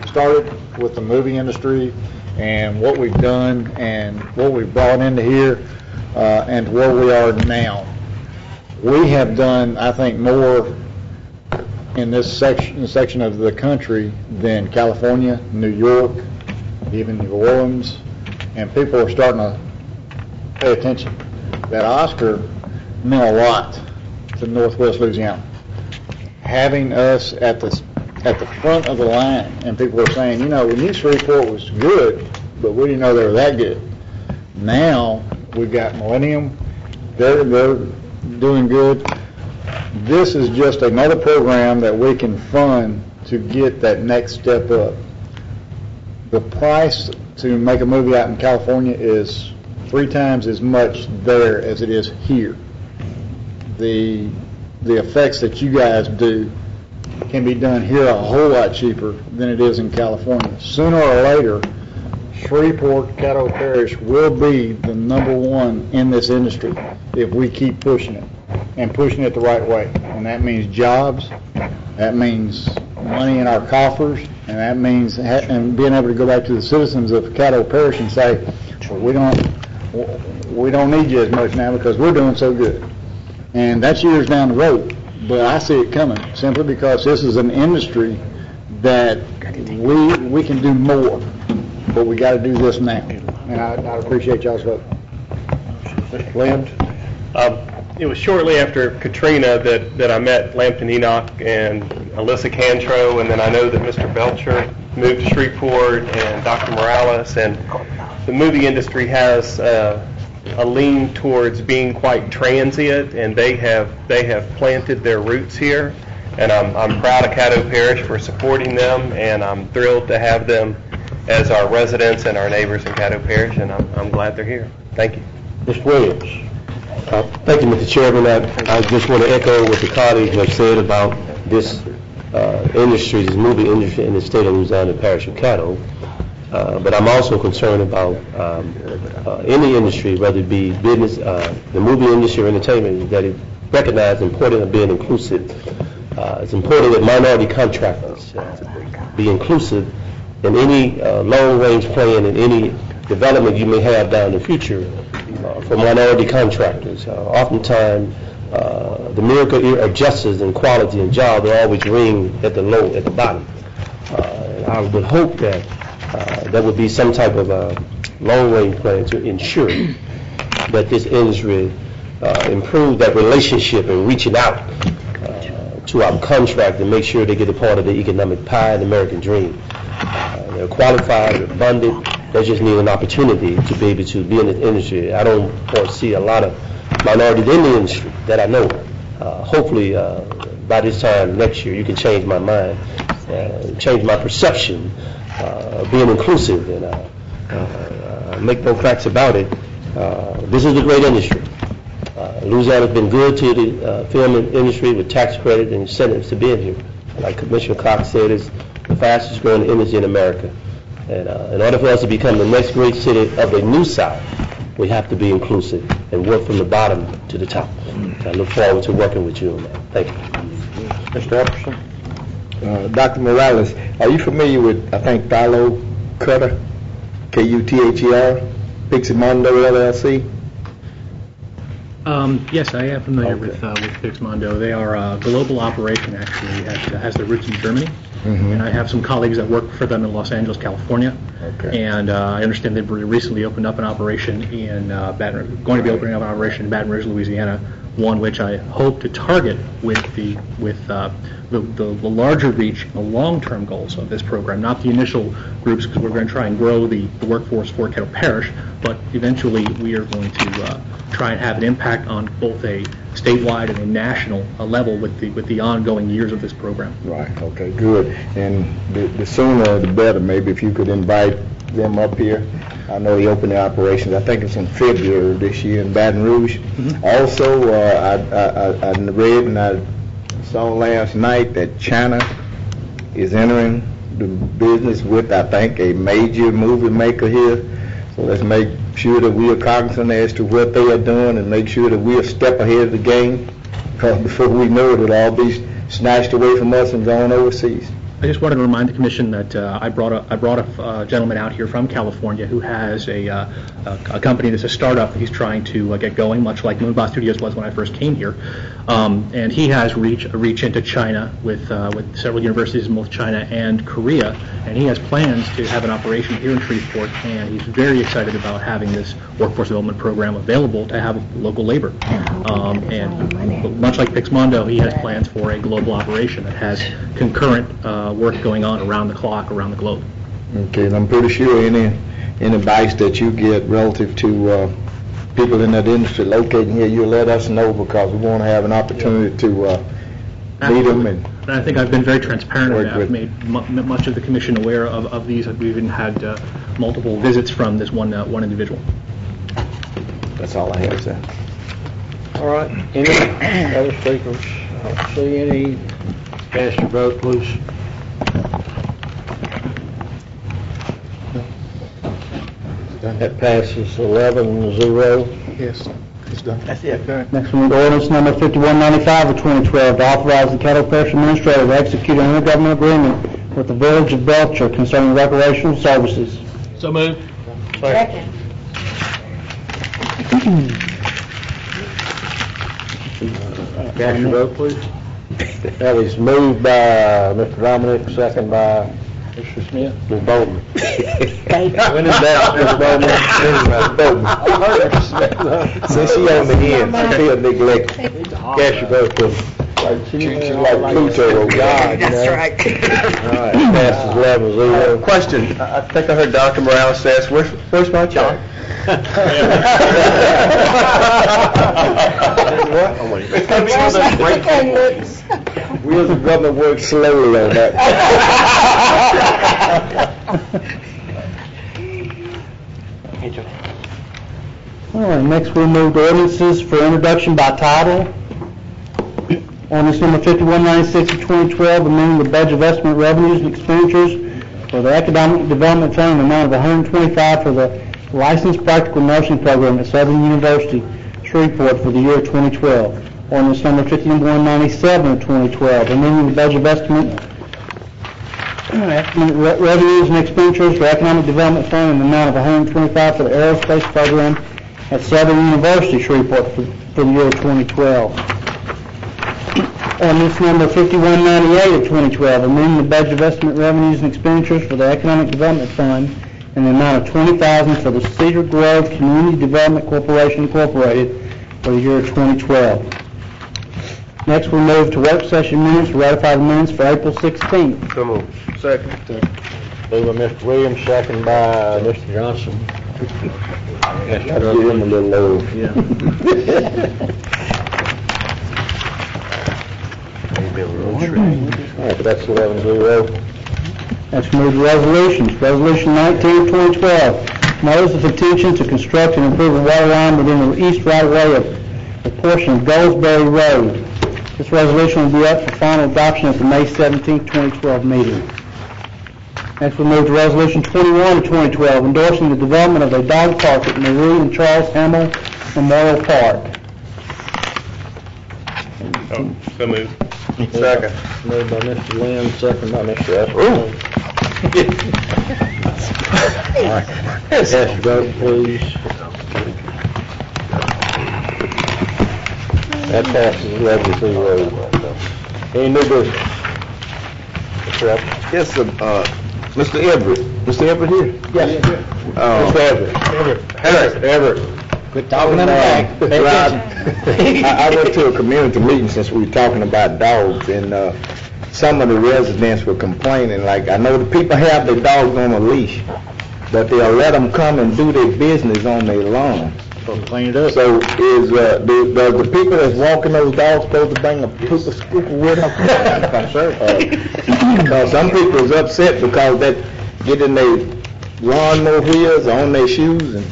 started with the movie industry and what we've done and what we've brought into here and where we are now, we have done, I think, more in this section of the country than California, New York, even New Orleans, and people are starting to pay attention. That Oscar meant a lot to Northwest Louisiana. Having us at the front of the line, and people were saying, we knew Shreveport was good, but we didn't know they were that good. Now, we've got Millennium, they're doing good. This is just another program that we can fund to get that next step up. The price to make a movie out in California is 3 times as much there as it is here. The effects that you guys do can be done here a whole lot cheaper than it is in California. Sooner or later, Shreveport, Caddo Parish will be the #1 in this industry if we keep pushing it and pushing it the right way. And that means jobs, that means money in our coffers, and that means and being able to go back to the citizens of Caddo Parish and say, well, we don't need you as much now because we're doing so good. And that's years down the road. But I see it coming simply because this is an industry that we can do more, but we got to do this now. And I appreciate y'all's vote. Mr. Lynn? it was shortly after Katrina that I met Lampton Enoch and Alyssa Cantro, and then I know that Mr. Belcher moved to Shreveport and Dr. Morales, and the movie industry has a lean towards being quite transient, and they have planted their roots here, and I'm proud of Caddo Parish for supporting them, and I'm thrilled to have them as our residents and our neighbors in Caddo Parish, and I'm glad they're here. Thank you. Mr. Williams. Thank you, Mr. Chairman. I just want to echo what the colleagues have said about this industry, this movie industry in the state of Louisiana, the parish of Caddo. But I'm also concerned about any industry, whether it be business, the movie industry or entertainment, that it recognize the importance of being inclusive. It's important that minority contractors be inclusive in any long-range plan and any development you may have down in the future for minority contractors. Oftentimes, the miracle of justice and quality and job will always ring at the bottom. And I would hope that there would be some type of long-range plan to ensure that this industry improve that relationship and reaching out to our contract and make sure they get a part of the economic pie and American dream. They're qualified, they're funded, they just need an opportunity to be able to be in the industry. I don't foresee a lot of minorities in the industry that I know. Hopefully, by this time next year, you can change my mind, change my perception, being inclusive, and make no facts about it. This is a great industry. Louisiana's been good to the film industry with tax credit and incentives to be in here. Like Commissioner Cox said, it's the fastest growing industry in America. And in order for us to become the next great city of the New South, we have to be inclusive and work from the bottom to the top. I look forward to working with you on that. Thank you. Mr. Epperson. Dr. Morales, are you familiar with, I think, Thilo Cutter, K-U-T-H-E-R, Piximondo LLC? Yes, I am familiar with Pixmondo. They are a global operation, actually, that has their roots in Germany. And I have some colleagues that work for them in Los Angeles, California. And I understand they've recently opened up an operation in going to be opening up an operation in Baton Rouge, Louisiana, one which I hope to target with the larger reach, the long-term goals of this program, not the initial groups, because we're going to try and grow the workforce for Caddo Parish, but eventually we are going to try and have an impact on both a statewide and a national level with the ongoing years of this program. Right, okay, good. And the sooner the better, maybe if you could invite them up here. I know they opened the operations, I think it's in February this year in Baton Rouge. Also, I read and I saw last night that China is entering the business with, I think, a major movie maker here. So let's make sure that we are cognizant as to what they are doing and make sure that we are a step ahead of the game, because before we know it, it'll all be snatched away from us and gone overseas. I just wanted to remind the commission that I brought a gentleman out here from California who has a company that's a startup that he's trying to get going, much like Moonbot Studios was when I first came here. And he has reach into China with several universities in both China and Korea, and he has plans to have an operation here in Shreveport, and he's very excited about having this workforce development program available to have local labor. And much like Pixmondo, he has plans for a global operation that has concurrent work going on around the clock, around the globe. Okay, and I'm pretty sure any advice that you get relative to people in that industry locating here, you'll let us know, because we want to have an opportunity to meet them. And I think I've been very transparent about it. I've made much of the commission aware of these. We've even had multiple visits from this one individual. That's all I have, sir. All right, any other speakers? I don't see any. Cast your vote, please. That passes 11-0. Yes, it's done. That's it. Next one, ordinance number 5195 of 2012, to authorize the Caddo Parish Administrator to execute an intergovernmental agreement with the Village of Belcher concerning recreational services. So moved. Second. Cast your vote, please. That is moved by Mr. Dominic, second by Mr. Smith? Ms. Bowman. When in doubt, Ms. Bowman, Ms. Bowman. Since she on the end, she feel neglected. Cast your vote for She like Pluto over God, you know? That's right. All right, passes 11-0. Question, I think I heard Dr. Morales ask, where's my check? It's going to be one of those great Wheels of government work slowly on that. All right, next we'll move to ordinances for introduction by title. Ordinance number 5196 of 2012, amending the budget of estimate revenues and expenditures for the Economic Development Fund in the amount of $125 for the Licensed Practical Nursing Program at Southern University, Shreveport for the year 2012. Ordinance number 5197 of 2012, amending the budget of estimate revenues and expenditures for Economic Development Fund in the amount of $125 for the Aerospace Program at Southern University, Shreveport for the year 2012. Ordinance number 5198 of 2012, amending the budget of estimate revenues and expenditures for the Economic Development Fund in the amount of $20,000 for the Cedar Grove Community Development Corporation Incorporated for the year 2012. Next, we move to work session minutes to ratify the minutes for April 16th. So moved. Second. Moved by Mr. Williams, second by Mr. Johnson. Let's try to get him a little low. Yeah. All right, but that's 11-0. Next, we move to resolutions. Resolution 19 of 2012, notice of intention to construct and improve a water line within the east right-of-way of a portion of Goldsberry Road. This resolution will be up for final adoption at the May 17, 2012 meeting. Next, we move to Resolution 21 of 2012, endorsing the development of a dog park at Marie and Charles Hamill Memorial Park. Oh, so moved. Second. Moved by Mr. Lynn, second by Mr. Epperson. All right. Cast your vote, please. That passes 11-0. Any new business? Mr. Epperson? Yes, Mr. Everett. Mr. Everett here? Yes. Mr. Everett. Everett. Quit talking in the back. I went to a community meeting since we were talking about dogs, and some of the residents were complaining, like, I know the people have their dogs on a leash, but they'll let them come and do their business on their lawn. Clean it up. So is, does the people that's walking those dogs supposed to bring a pooper scooper with them? Because some people is upset because they get in their lawnmower wheels on their shoes and...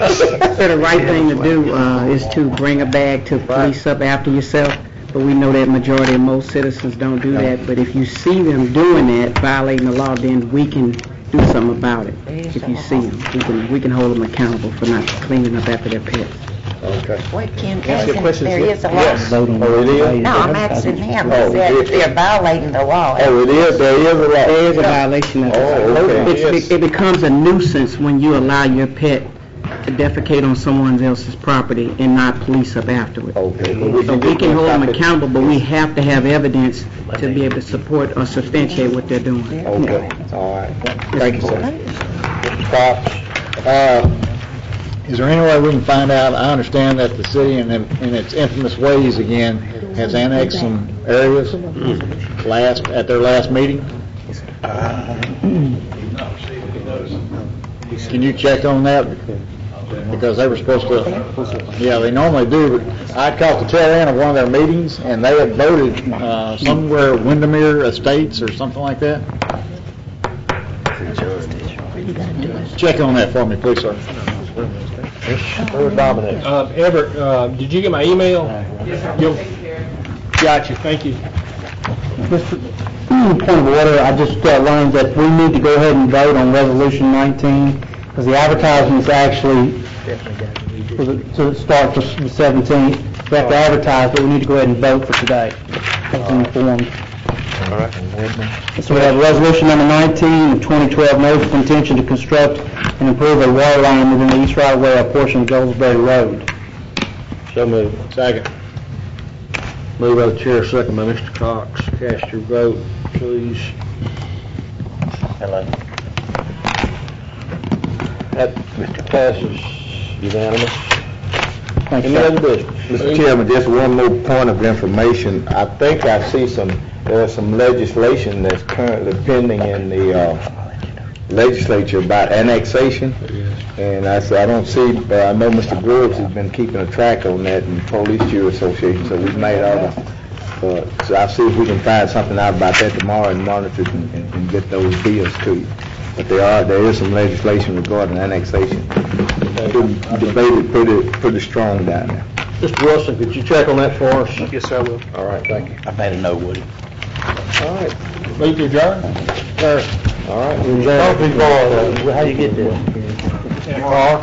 So the right thing to do is to bring a bag to police up after yourself, but we know that majority of most citizens don't do that. But if you see them doing that, violating the law, then we can do something about it. If you see them, we can hold them accountable for not cleaning up after their pets. Okay. Wait, Ken, Ask your questions, there yes. is a law. Yes. Oh, it is? No, I'm asking him, Oh, is that it is. they're violating the law. Oh, it is, there is a law. There is a violation of the law. Oh, okay. It becomes a nuisance when you allow your pet to defecate on someone else's property and not police up afterward. Okay. So we can hold them accountable, but we have to have evidence to be able to support or substantiate what they're doing. Okay, all right. Thank you, sir. Mr. Cox? Is there any way we can find out? I understand that the city, in its infamous ways again, has annexed some areas at their last meeting. Can you check on that? Because they were supposed to, yeah, they normally do, but I caught the tail end of one of their meetings, and they had voted somewhere Windermere Estates or something like that. Check on that for me, please, sir. Dominic. Everett, did you get my email? Gotcha, thank you. Point of order, I just learned that we need to go ahead and vote on Resolution 19, because the advertisement is actually to start for the 17th. We have to advertise, but we need to go ahead and vote for today. I was informed. All right. So we have Resolution number 19 of 2012, notice of intention to construct and improve a water line within the east right-of-way of a portion of Goldsberry Road. So moved. Second. Moved by the chair, second by Mr. Cox. Cast your vote, please. Hello. That passes unanimous. Thank Any you. other business? Mr. Chairman, just one more point of information. I think I see there's some legislation that's currently pending in the legislature about annexation. And I don't see, I know Mr. Groves has been keeping a track on that in Police Jury Association, so we made all the, so I'll see if we can find something out about that tomorrow and monitor it and get those bills to you. But there is some legislation regarding annexation. Debated pretty strong down there. Mr. Wilson, could you check on that for us? Yes, sir, I will. All right, thank you. I made a note, Woody. All right. Move to adjourn? All right, we adjourn. How you get there? Car.